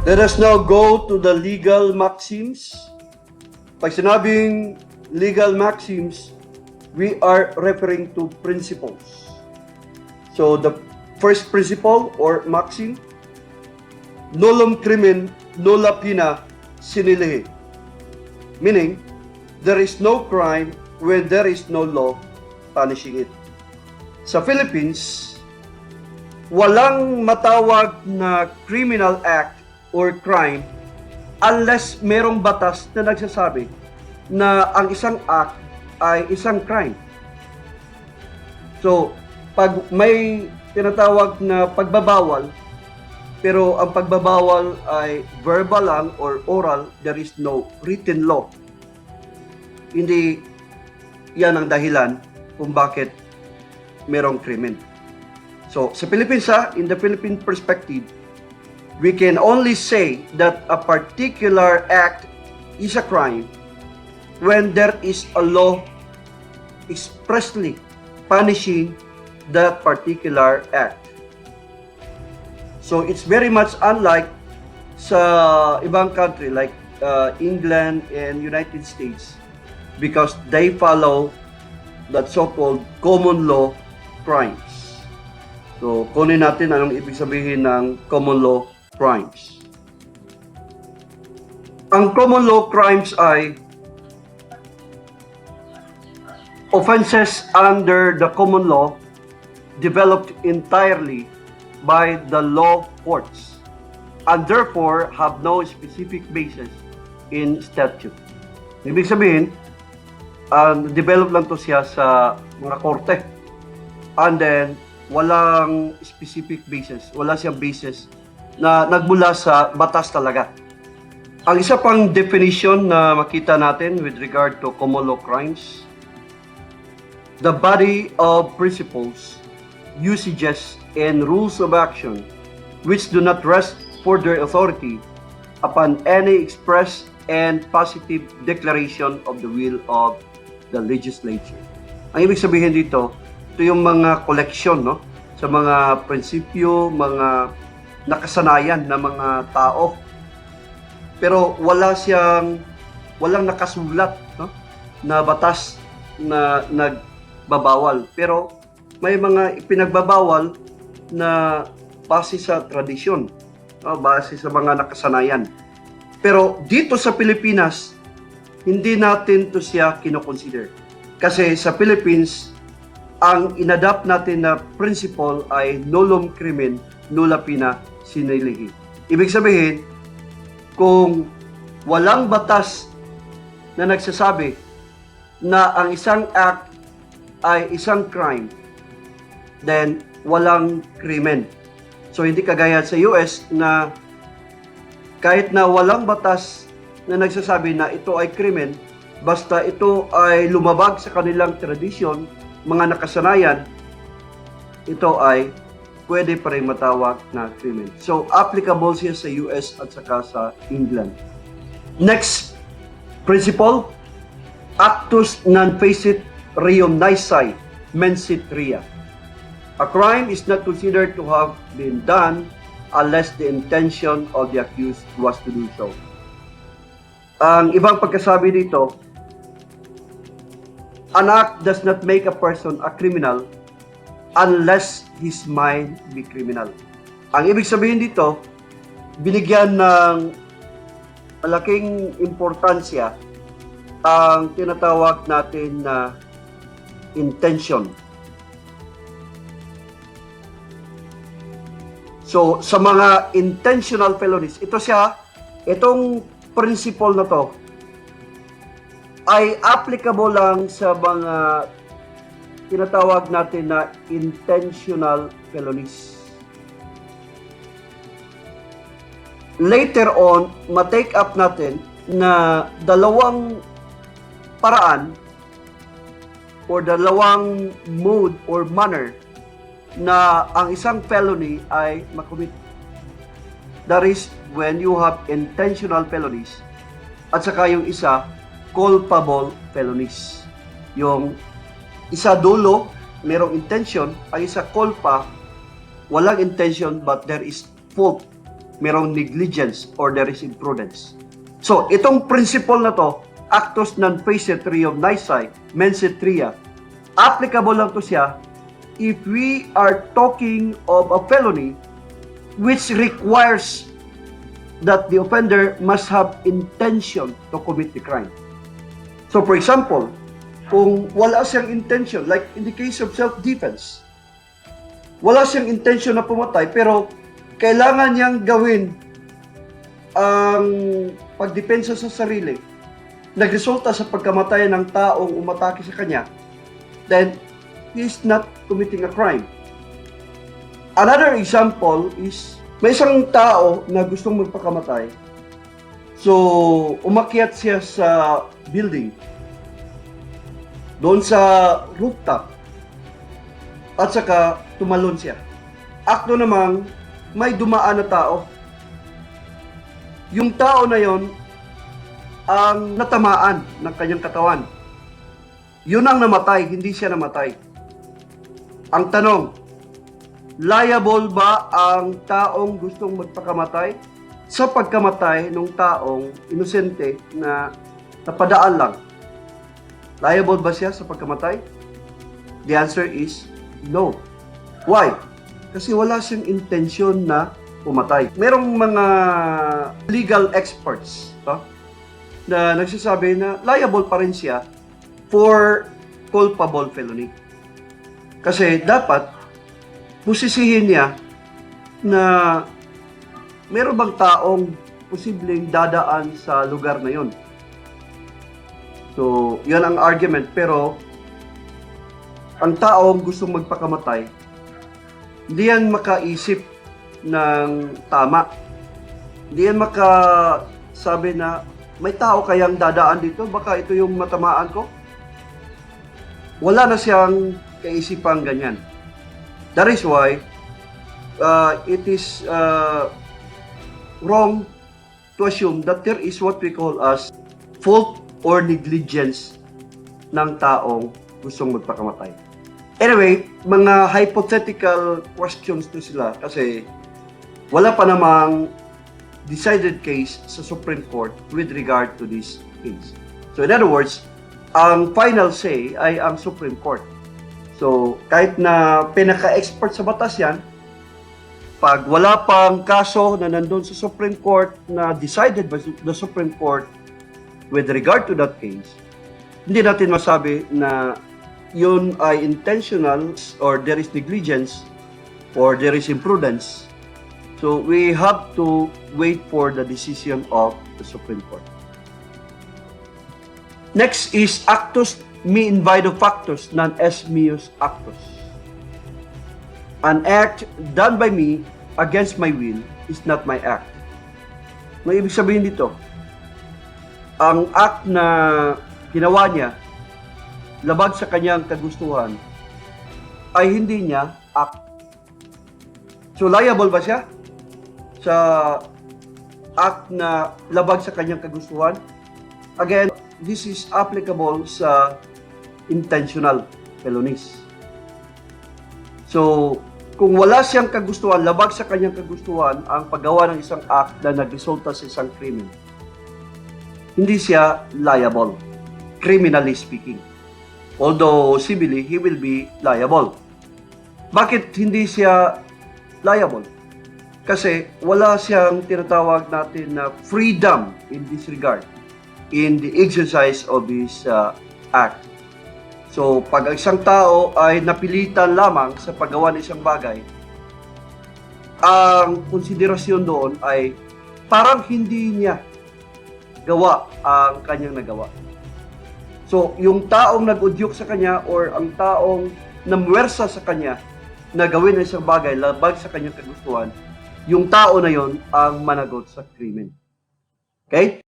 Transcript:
Let us now go to the legal maxims. Pag sinabing legal maxims, we are referring to principles. So the first principle or maxim, Nullum crimen, nulla pena sine lege. Meaning, there is no crime when there is no law punishing it. Sa Philippines, walang matawag na criminal act or crime unless merong batas na nagsasabi na ang isang act ay isang crime. So, pag may tinatawag na pagbabawal, pero ang pagbabawal ay verbal lang or oral, there is no written law. Hindi yan ang dahilan kung bakit merong krimen. So, sa Philippines, in the Philippine perspective, we can only say that a particular act is a crime when there is a law expressly punishing that particular act. So it's very much unlike sa ibang country like England and United States because they follow that so-called common law crimes. So kunin natin anong ibig sabihin ng common law crimes. Ang common law crimes ay offenses under the common law developed entirely by the law courts and therefore have no specific basis in statute. Ibig sabihin, develop lang to siya sa mga korte and then walang specific basis, wala siyang basis na nagmula sa batas talaga. Ang isa pang definition na makita natin with regard to common law crimes, the body of principles, usages, and rules of action which do not rest for their authority upon any express and positive declaration of the will of the legislature. Ang ibig sabihin dito, ito yung mga koleksyon, no, sa mga prinsipyo, mga nakasanayan ng mga tao. Pero walang nakasulat, no, na batas na nagbabawal. Pero may mga ipinagbabawal na base sa tradisyon, no, base sa mga nakasanayan. Pero dito sa Pilipinas, hindi natin to siya kinoconsider. Kasi sa Philippines, ang inadapt natin na principle ay nullum crimen, nulla pena sine lege. Ibig sabihin, kung walang batas na nagsasabi na ang isang act ay isang crime, then walang krimen. So hindi kagaya sa US na kahit na walang batas na nagsasabi na ito ay krimen, basta ito ay lumabag sa kanilang tradisyon, mga nakasanayan, ito ay pwede pa rin matawag na krimen. So applicable siya sa US at saka sa England. Next principle, Actus non facit Reum Nisi mensit rea. A crime is not considered to have been done unless the intention of the accused was to do so. Ang ibang pagkasabi dito, an act does not make a person a criminal unless his mind be criminal. Ang ibig sabihin dito, binigyan ng malaking importansya ang tinatawag natin na intention. So, sa mga intentional felonies, itong principle na to ay applicable lang sa mga tinatawag natin na intentional felonies. Later on, ma-take up natin na dalawang paraan or dalawang mode or manner na ang isang felony ay makomit. That is when you have intentional felonies at saka yung isa, culpable felonies. Yung isa dulo, merong intention, ang isa culpa, walang intention but there is fault merong negligence or there is imprudence. So, itong principle na to, Actus non facit Reum Nisi mensit tria, applicable lang to siya if we are talking of a felony which requires that the offender must have intention to commit the crime. So, for example, kung wala siyang intention, like in the case of self-defense, wala siyang intention na pumatay, pero kailangan niyang gawin ang pagdepensa sa sarili, nagresulta sa pagkamatay ng taong umatake sa kanya, then he is not committing a crime. Another example is, may isang tao na gustong magpakamatay. So, umakyat siya sa building, doon sa rooftop, at saka tumalon siya. Akto namang may dumaan na tao. Yung tao na yon ang natamaan ng kanyang katawan. Yun ang namatay, hindi siya namatay. Ang tanong, liable ba ang taong gustong magpakamatay sa pagkamatay ng taong inosente na napadaan lang? Liable ba siya sa pagkamatay? The answer is no. Why? Kasi wala siyang intensyon na pumatay. Merong mga legal experts na nagsasabi na liable pa rin siya for culpable felony. Kasi dapat pusisihin niya na meron bang taong posibleng dadaan sa lugar na yon. So, yan ang argument. Pero, ang taong gustong magpakamatay, hindi yan makaisip ng tama. Hindi yan makasabi na, may tao kayang dadaan dito, baka ito yung matamaan ko. Wala na siyang kaisipang ganyan. That is why, it is wrong to assume that there is what we call as fault or negligence ng taong gustong magpakamatay. Anyway, mga hypothetical questions to sila kasi wala pa namang decided case sa Supreme Court with regard to this case. So in other words, ang final say ay ang Supreme Court. So kahit na pinaka-expert sa batas yan, pag wala pang kaso na nandun sa Supreme Court na decided by the Supreme Court with regard to that case, hindi natin masabi na yun ay intentional or there is negligence or there is imprudence. So we have to wait for the decision of the Supreme Court. Next is Actus me invito Factus non est Meus Actus. An act done by me against my will is not my act. May ibig sabihin dito, ang act na ginawa niya labag sa kanyang kagustuhan ay hindi niya act. So liable ba siya sa act na labag sa kanyang kagustuhan? Again, this is applicable sa intentional felonies. So, kung wala siyang kagustuhan, labag sa kanyang kagustuhan ang paggawa ng isang act na nagresulta sa isang krimen, hindi siya liable, criminally speaking. Although civilly, he will be liable. Bakit hindi siya liable? Kasi wala siyang tinatawag natin na freedom in this regard in the exercise of his act. So, pag isang tao ay napilitan lamang sa paggawa ng isang bagay, ang konsiderasyon doon ay parang hindi niya gawa ang kanyang nagawa. So, yung taong nag-udyok sa kanya or ang taong namwersa sa kanya na gawin ng isang bagay labag sa kanyang kagustuhan, yung tao na yon ang managot sa krimen. Okay?